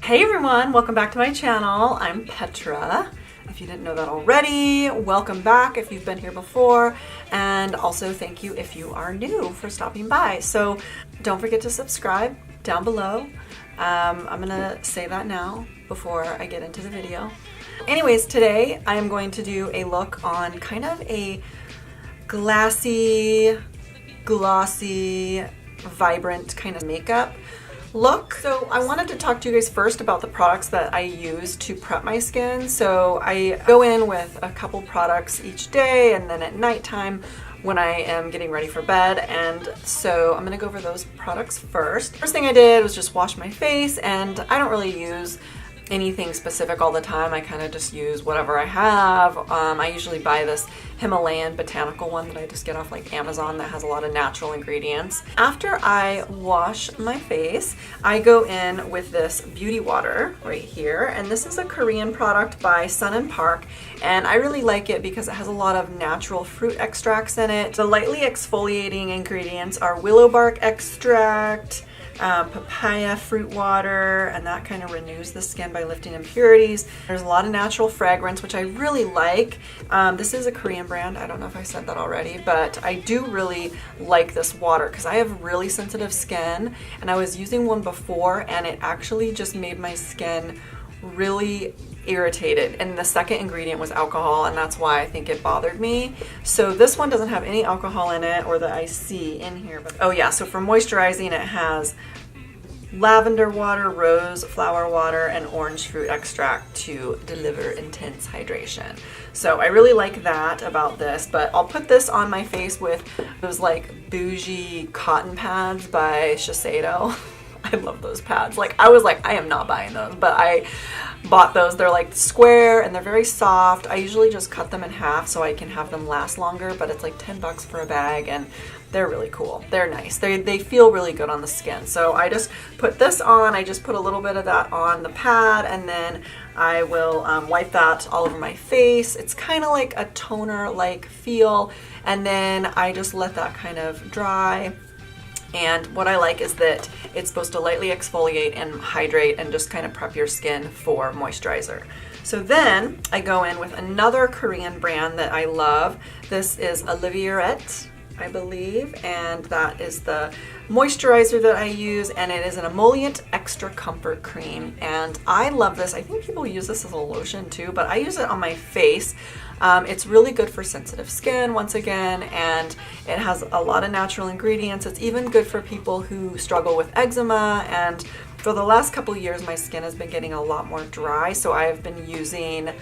Hey everyone, welcome back to my channel. I'm Petra. If you didn't know that already, welcome back if you've been here before, and also thank you if you are new for stopping by. So don't forget to subscribe down below. I'm gonna say that now before I get into the video. Anyways, today I am going to do a look on kind of a glassy, glossy, vibrant kind of makeup look. So I wanted to talk to you guys first about the products that I use to prep my skin. So I go in with a couple products each day and then at nighttime when I am getting ready for bed. And so I'm gonna go over those products first. First thing I did was just wash my face, and I don't really use anything specific all the time. I kind of just use whatever I have. I usually buy this Himalayan botanical one that I just get off like Amazon that has a lot of natural ingredients. After I wash my face, I go in with this beauty water right here, and this is a Korean product by Sun & Park, and I really like it because it has a lot of natural fruit extracts in it. The lightly exfoliating ingredients are willow bark extract, papaya fruit water, and that kind of renews the skin by lifting impurities. There's a lot of natural fragrance, which I really like. This is a Korean brand. I don't know if I said that already, but I do really like this water because I have really sensitive skin, and I was using one before and it actually just made my skin really irritated, and the second ingredient was alcohol, and that's why I think it bothered me. So this one doesn't have any alcohol in it, or that I see in here. But oh yeah, so for moisturizing it has lavender water, rose flower water, and orange fruit extract to deliver intense hydration. So I really like that about this, but I'll put this on my face with those like bougie cotton pads by Shiseido. I love those pads. Like, I was like, I am not buying those, but I bought those. They're like square and they're very soft. I usually just cut them in half so I can have them last longer, but it's like 10 bucks for a bag, and they're really cool. They're nice. They feel really good on the skin. So I just put this on. I just put a little bit of that on the pad, and then I will wipe that all over my face. It's kind of like a toner-like feel, and then I just let that kind of dry. And what I like is that it's supposed to lightly exfoliate and hydrate and just kind of prep your skin for moisturizer. So then I go in with another Korean brand that I love. This is Oliviarrier, I believe, and that is the moisturizer that I use, and it is an Emollient Extra Comfort Cream, and I love this. I think people use this as a lotion too, but I use it on my face. It's really good for sensitive skin, once again, and it has a lot of natural ingredients. It's even good for people who struggle with eczema, and for the last couple of years my skin has been getting a lot more dry, so I've been using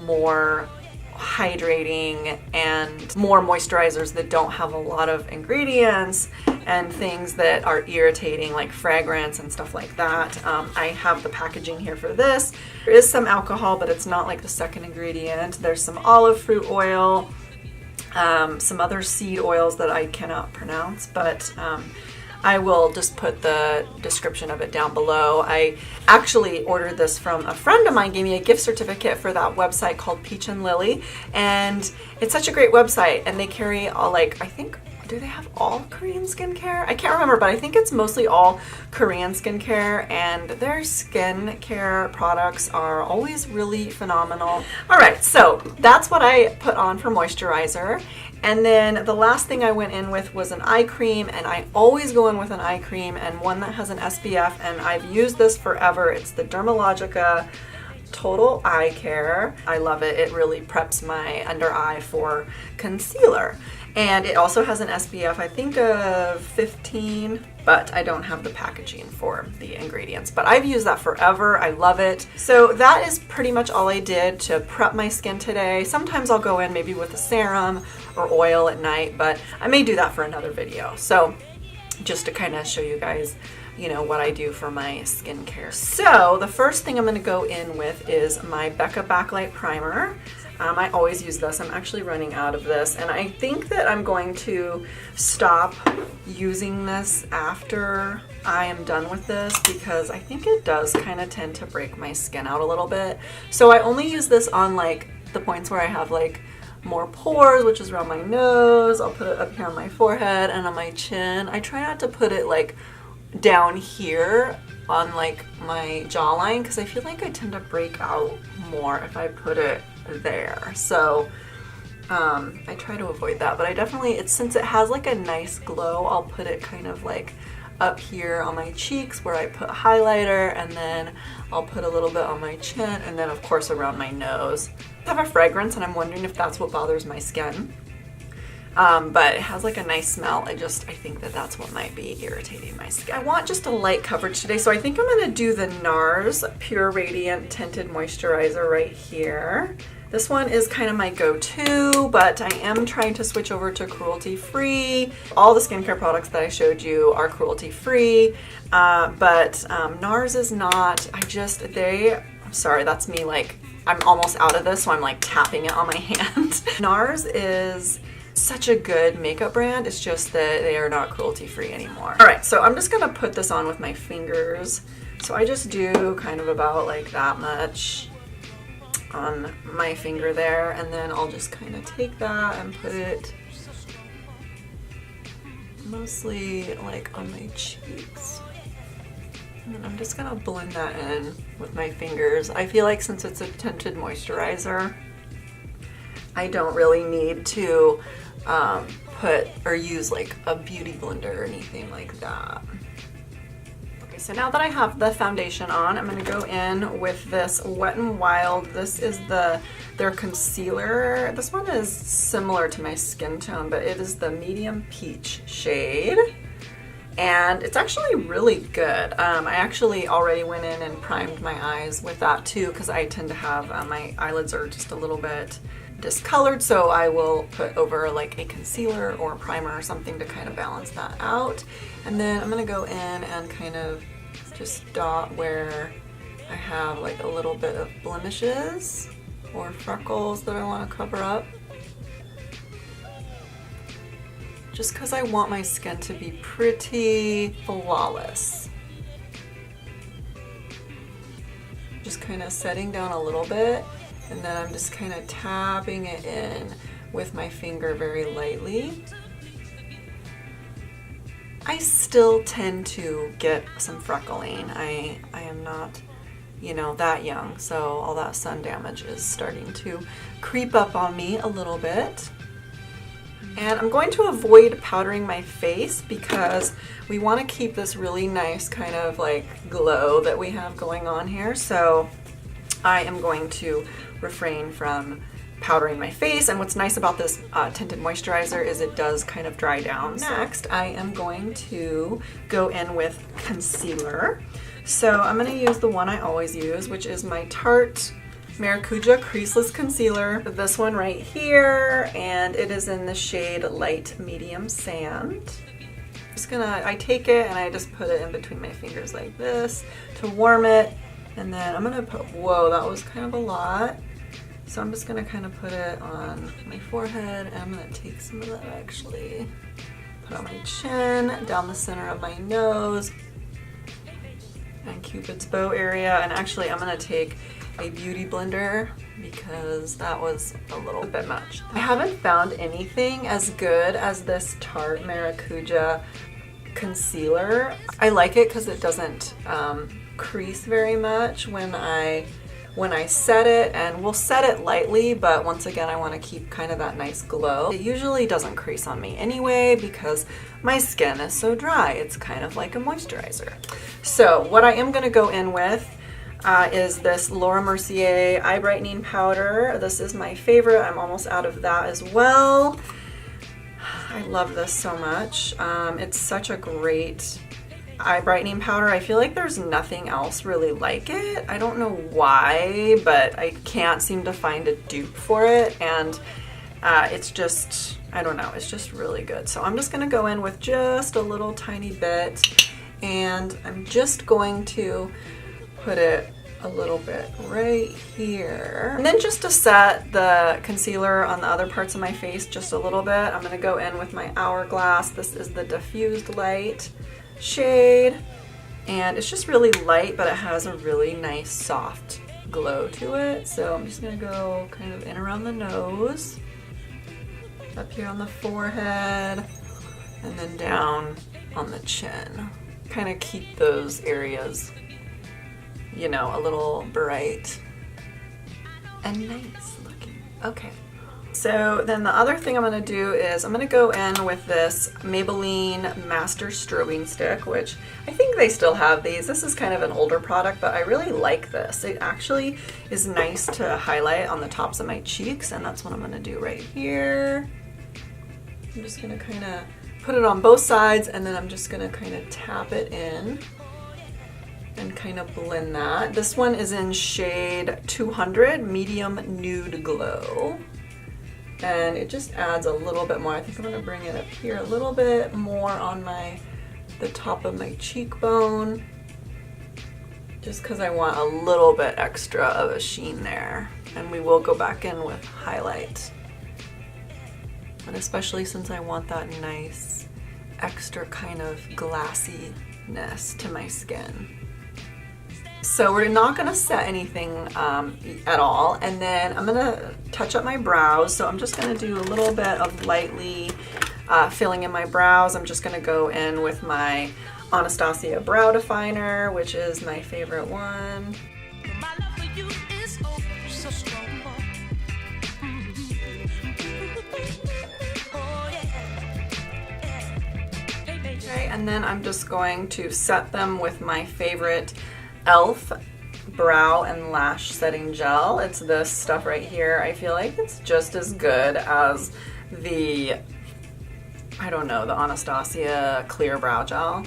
more hydrating and more moisturizers that don't have a lot of ingredients and things that are irritating, like fragrance and stuff like that. I have the packaging here for this. There is some alcohol, but it's not like the second ingredient. There's some olive fruit oil, some other seed oils that I cannot pronounce, but I will just put the description of it down below. I actually ordered this from a friend of mine, gave me a gift certificate for that website called Peach and Lily, and it's such a great website, and they carry all, like, I think, do they have all Korean skincare? I can't remember, but I think it's mostly all Korean skincare, and their skincare products are always really phenomenal. All right, so that's what I put on for moisturizer. And then the last thing I went in with was an eye cream, and I always go in with an eye cream and one that has an SPF, and I've used this forever. It's the Dermalogica Total Eye Care. I love it. It really preps my under eye for concealer. And it also has an SPF, I think of 15, but I don't have the packaging for the ingredients. But I've used that forever. I love it. So that is pretty much all I did to prep my skin today. Sometimes I'll go in maybe with a serum or oil at night, but I may do that for another video. So just to kind of show you guys, you know, what I do for my skincare. So the first thing I'm going to go in with is my Becca Backlight Primer. I always use this. I'm actually running out of this, and I think that I'm going to stop using this after I am done with this because I think it does kind of tend to break my skin out a little bit. So I only use this on like the points where I have like more pores, which is around my nose. I'll put it up here on my forehead and on my chin. I try not to put it like down here on like my jawline because I feel like I tend to break out more if I put it there. So I try to avoid that, but I definitely, since it has like a nice glow, I'll put it kind of like up here on my cheeks where I put highlighter, and then I'll put a little bit on my chin, and then of course around my nose. I have a fragrance and I'm wondering if that's what bothers my skin. But it has like a nice smell. I think that that's what might be irritating my skin. I want just a light coverage today, so I think I'm gonna do the NARS Pure Radiant Tinted Moisturizer right here. This one is kind of my go-to, but I am trying to switch over to cruelty-free. All the skincare products that I showed you are cruelty-free, but NARS is not. I'm sorry, that's me, like, I'm almost out of this, so I'm like tapping it on my hand. NARS is such a good makeup brand, it's just that they are not cruelty-free anymore. All right, so I'm just gonna put this on with my fingers. So I just do kind of about like that much on my finger there, and then I'll just kind of take that and put it mostly like on my cheeks. And then I'm just gonna blend that in with my fingers. I feel like since it's a tinted moisturizer, I don't really need to put or use like a beauty blender or anything like that. Okay, so now that I have the foundation on, I'm going to go in with this Wet n Wild. This is their concealer. This one is similar to my skin tone, but it is the medium peach shade. And it's actually really good. I actually already went in and primed my eyes with that too, because I tend to have, my eyelids are just a little bit discolored, so I will put over like a concealer or a primer or something to kind of balance that out. And then I'm gonna go in and kind of just dot where I have like a little bit of blemishes or freckles that I want to cover up. Just because I want my skin to be pretty flawless. Just kind of setting down a little bit, and then I'm just kind of tapping it in with my finger very lightly. I still tend to get some freckling. I am not, you know, that young, so all that sun damage is starting to creep up on me a little bit. And I'm going to avoid powdering my face because we want to keep this really nice kind of like glow that we have going on here. So I am going to refrain from powdering my face. And what's nice about this tinted moisturizer is it does kind of dry down. Next, I am going to go in with concealer. So I'm going to use the one I always use, which is my Tarte Maracuja Creaseless Concealer. This one right here, and it is in the shade Light Medium Sand. I take it and I just put it in between my fingers like this to warm it, and then I'm gonna put, whoa, that was kind of a lot. So I'm just gonna kind of put it on my forehead, and I'm gonna take some of that actually, put on my chin, down the center of my nose, and Cupid's bow area. And actually I'm gonna take a beauty blender because that was a little bit much. I haven't found anything as good as this Tarte Maracuja concealer. I like it because it doesn't crease very much when I set it, and we'll set it lightly, but once again I want to keep kind of that nice glow. It usually doesn't crease on me anyway because my skin is so dry. It's kind of like a moisturizer. So what I am going to go in with is this Laura Mercier eye brightening powder. This is my favorite. I'm almost out of that as well. I love this so much. It's such a great eye brightening powder. I feel like there's nothing else really like it. I don't know why, but I can't seem to find a dupe for it, and it's just, I don't know, it's just really good. So I'm just gonna go in with just a little tiny bit, and I'm just going to put it a little bit right here. And then just to set the concealer on the other parts of my face just a little bit, I'm gonna go in with my Hourglass. This is the Diffused Light shade, and it's just really light, but it has a really nice soft glow to it. So I'm just gonna go kind of in around the nose, up here on the forehead, and then down on the chin. kind of keep those areas, you know, a little bright and nice looking. Okay. So then the other thing I'm going to do is I'm going to go in with this Maybelline Master Strobing Stick, which I think they still have these. This is kind of an older product, but I really like this. It actually is nice to highlight on the tops of my cheeks, and that's what I'm going to do right here. I'm just going to kind of put it on both sides, and then I'm just going to kind of tap it in and kind of blend that. This one is in shade 200, Medium Nude Glow. And it just adds a little bit more. I think I'm going to bring it up here a little bit more on the top of my cheekbone, just because I want a little bit extra of a sheen there. And we will go back in with highlight, and especially since I want that nice extra kind of glassiness to my skin. So we're not going to set anything at all, and then I'm going to touch up my brows. So I'm just going to do a little bit of lightly filling in my brows. I'm just going to go in with my Anastasia Brow Definer, which is my favorite one. Okay, and then I'm just going to set them with my favorite e.l.f. brow and lash setting gel. It's this stuff right here. I feel like it's just as good as the, I don't know, the Anastasia clear brow gel.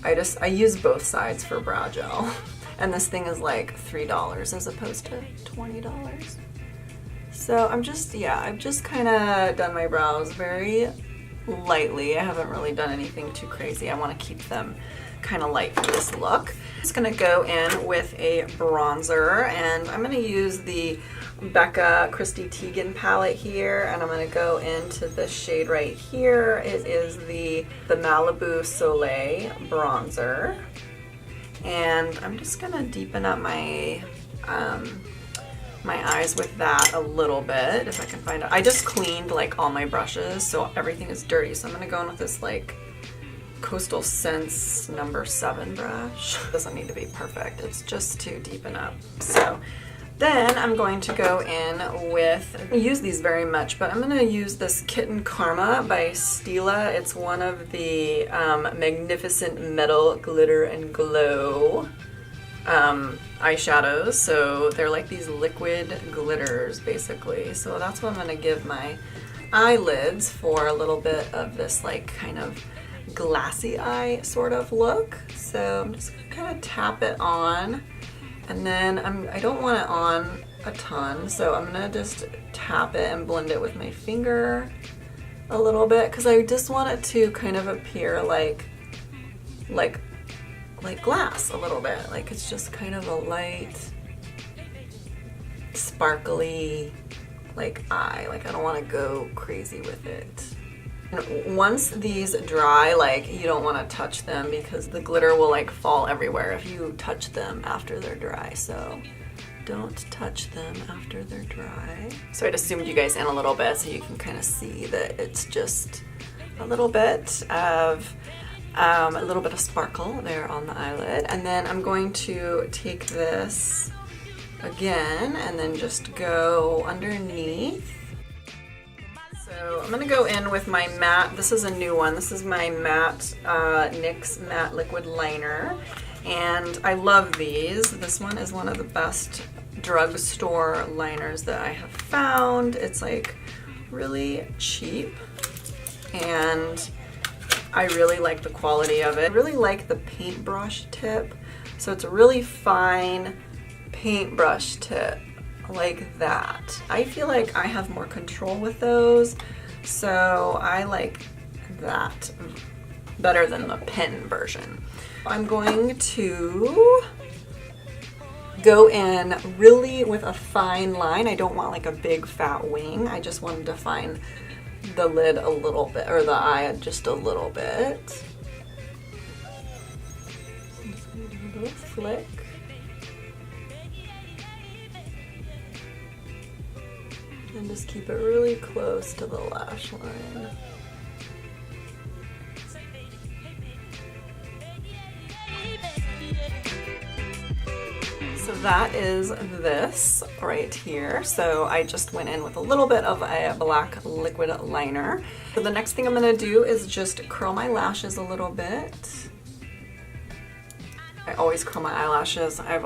I use both sides for brow gel, and this thing is like $3 as opposed to $20. So I'm just, yeah, I've just kind of done my brows very lightly. I haven't really done anything too crazy. I want to keep them kind of light for this look. I'm just going to go in with a bronzer, and I'm going to use the Becca Chrissy Teigan palette here, and I'm going to go into this shade right here. It is the Malibu Soleil bronzer, and I'm just going to deepen up my my eyes with that a little bit, if I can find it. I just cleaned like all my brushes, so everything is dirty, so I'm going to go in with this like Coastal Scents number 7 brush. Doesn't need to be perfect, it's just to deepen up. So then I'm going to go in with, I don't use these very much, but I'm going to use this Kitten Karma by Stila. It's one of the Magnificent Metal Glitter and Glow eyeshadows. So they're like these liquid glitters basically. So that's what I'm going to give my eyelids for a little bit of this like kind of glassy eye sort of look. So I'm just gonna kind of tap it on, and then I don't want it on a ton, so I'm gonna just tap it and blend it with my finger a little bit, because I just want it to kind of appear like glass a little bit, like it's just kind of a light sparkly like eye. Like I don't want to go crazy with it. And once these dry, like you don't want to touch them because the glitter will like fall everywhere if you touch them after they're dry. So don't touch them after they're dry. So I just zoomed you guys in a little bit so you can kind of see that it's just a little bit of sparkle there on the eyelid. And then I'm going to take this again and then just go underneath. So I'm going to go in with my matte, this is a new one, this is my matte NYX Matte Liquid Liner, and I love these. This one is one of the best drugstore liners that I have found. It's like really cheap, and I really like the quality of it. I really like the paintbrush tip, so it's a really fine paintbrush tip. Like that. I feel like I have more control with those, so I like that better than the pen version. I'm going to go in really with a fine line. I don't want like a big fat wing. I just want to define the lid a little bit, or the eye just a little bit. I'm just going to do a little flick. And just keep it really close to the lash line. that is this right here. So I just went in with a little bit of a black liquid liner. So the next thing I'm gonna do is just curl my lashes a little bit. I always curl my eyelashes. I've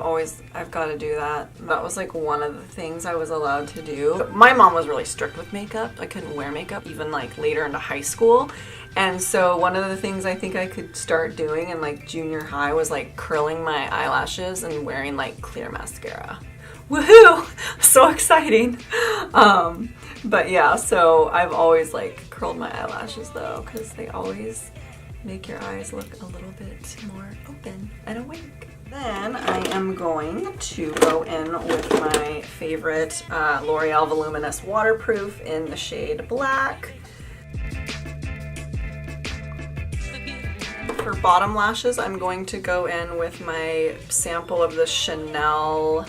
got to do that. That was like one of the things I was allowed to do. My mom was really strict with makeup. I couldn't wear makeup even like later into high school. And so one of the things I think I could start doing in like junior high was like curling my eyelashes and wearing like clear mascara. Woohoo! So exciting. But yeah, so I've always like curled my eyelashes though, because they always make your eyes look a little bit more open and awake. Then I am going to go in with my favorite L'Oreal Voluminous Waterproof in the shade Black. For bottom lashes, I'm going to go in with my sample of the Chanel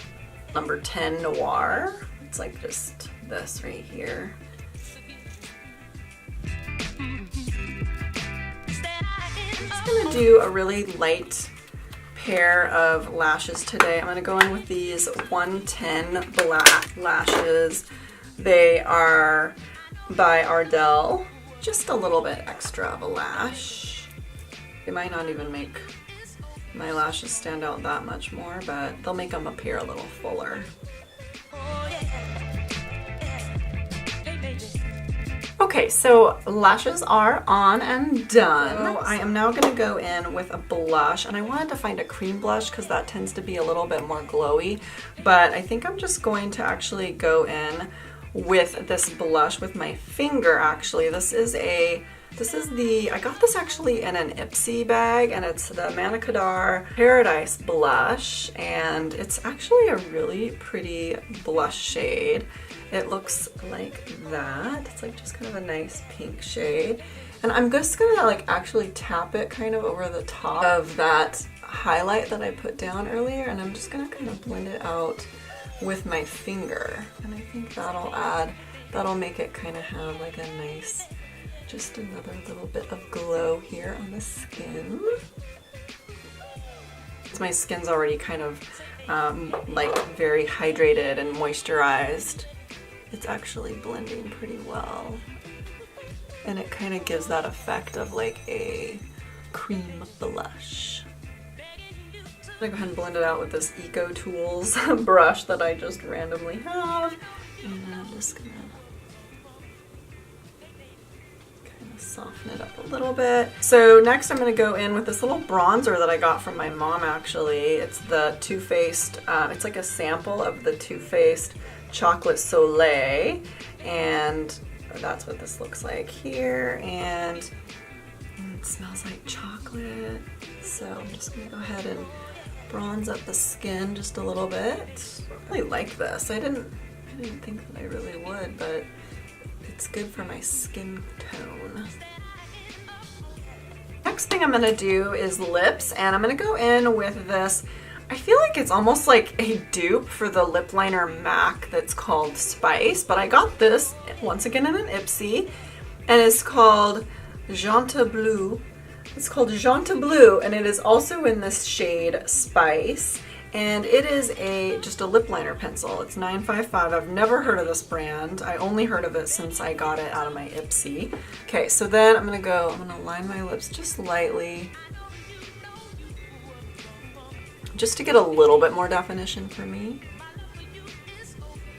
number 10 Noir. It's like just this right here. I'm gonna do a really light pair of lashes today. I'm gonna go in with these 110 Black lashes. They are by Ardell. Just a little bit extra of a lash. They might not even make my lashes stand out that much more, but they'll make them appear a little fuller. Okay, so lashes are on and done. So I am now going to go in with a blush, and I wanted to find a cream blush because that tends to be a little bit more glowy, but I think I'm just going to actually go in with this blush with my finger actually. I got this actually in an Ipsy bag, and it's the Manna Kadar Paradise blush, and it's actually a really pretty blush shade. It looks like that. It's like just kind of a nice pink shade. And I'm just gonna like actually tap it kind of over the top of that highlight that I put down earlier, and I'm just gonna kind of blend it out with my finger. And I think that'll make it kind of have like a nice, just another little bit of glow here on the skin. My skin's already kind of like very hydrated and moisturized. It's actually blending pretty well. And it kind of gives that effect of like a cream blush. I'm gonna go ahead and blend it out with this Eco Tools brush that I just randomly have. And then I'm just gonna soften it up a little bit. So next I'm going to go in with this little bronzer that I got from my mom actually. It's the Too Faced, it's like a sample of the Too Faced Chocolate Soleil, and that's what this looks like here, and it smells like chocolate. So I'm just going to go ahead and bronze up the skin just a little bit. I really like this. I didn't think that I really would, but it's good for my skin tone. Next thing I'm going to do is lips, and I'm going to go in with this. I feel like it's almost like a dupe for the lip liner MAC that's called Spice, but I got this once again in an Ipsy, and it's called Jante Bleu. It's called Jante Bleu, and it is also in this shade Spice. And it is just a lip liner pencil. It's 955. I've never heard of this brand. I only heard of it since I got it out of my Ipsy. Okay, so then I'm gonna line my lips just lightly, just to get a little bit more definition for me.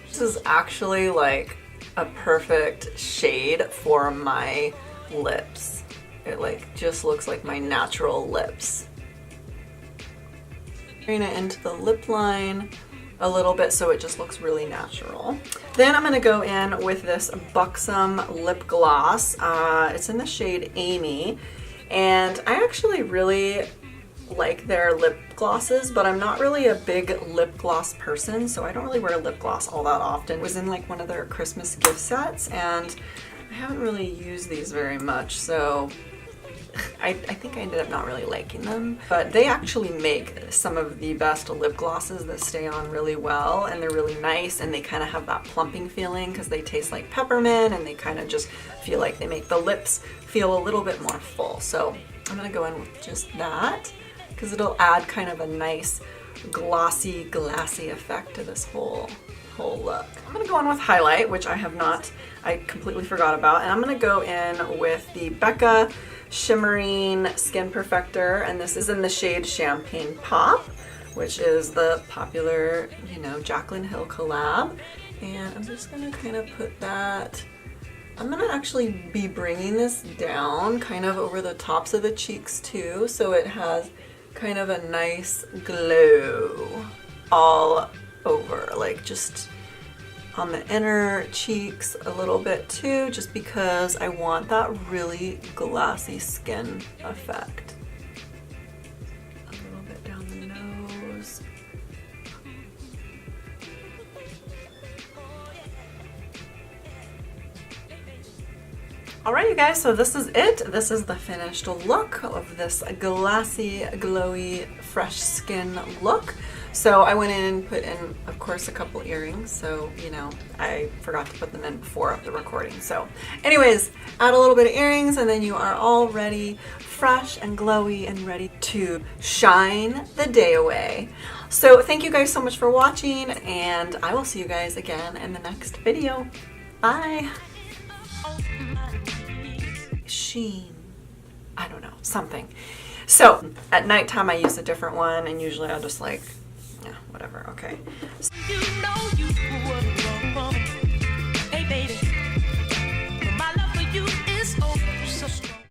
This is actually like a perfect shade for my lips. It like just looks like my natural lips. Bring it into the lip line a little bit so it just looks really natural. Then I'm going to go in with this Buxom lip gloss. It's in the shade Amy, and I actually really like their lip glosses, but I'm not really a big lip gloss person, so I don't really wear lip gloss all that often. It was in like one of their Christmas gift sets, and I haven't really used these very much, so I think I ended up not really liking them. But they actually make some of the best lip glosses that stay on really well, and they're really nice, and they kind of have that plumping feeling because they taste like peppermint, and they kind of just feel like they make the lips feel a little bit more full. So I'm gonna go in with just that because it'll add kind of a nice glossy, glassy effect to this whole look. I'm gonna go in with highlight, which I completely forgot about, and I'm gonna go in with the Becca Shimmering Skin Perfector, and this is in the shade Champagne Pop, which is the popular, you know, Jaclyn Hill collab. And I'm just gonna kind of put that, I'm gonna actually be bringing this down kind of over the tops of the cheeks too, so it has kind of a nice glow all over, like just on the inner cheeks a little bit too, just because I want that really glassy skin effect. A little bit down the nose. Alright you guys, so this is it. This is the finished look of this glassy, glowy, fresh skin look. So I went in and put in, of course, a couple earrings. So, you know, I forgot to put them in before the recording. So anyways, add a little bit of earrings and then you are all ready, fresh and glowy and ready to shine the day away. So thank you guys so much for watching, and I will see you guys again in the next video. Bye. Sheen, I don't know, something. So at nighttime I use a different one, and usually I'll just like, yeah, whatever, okay.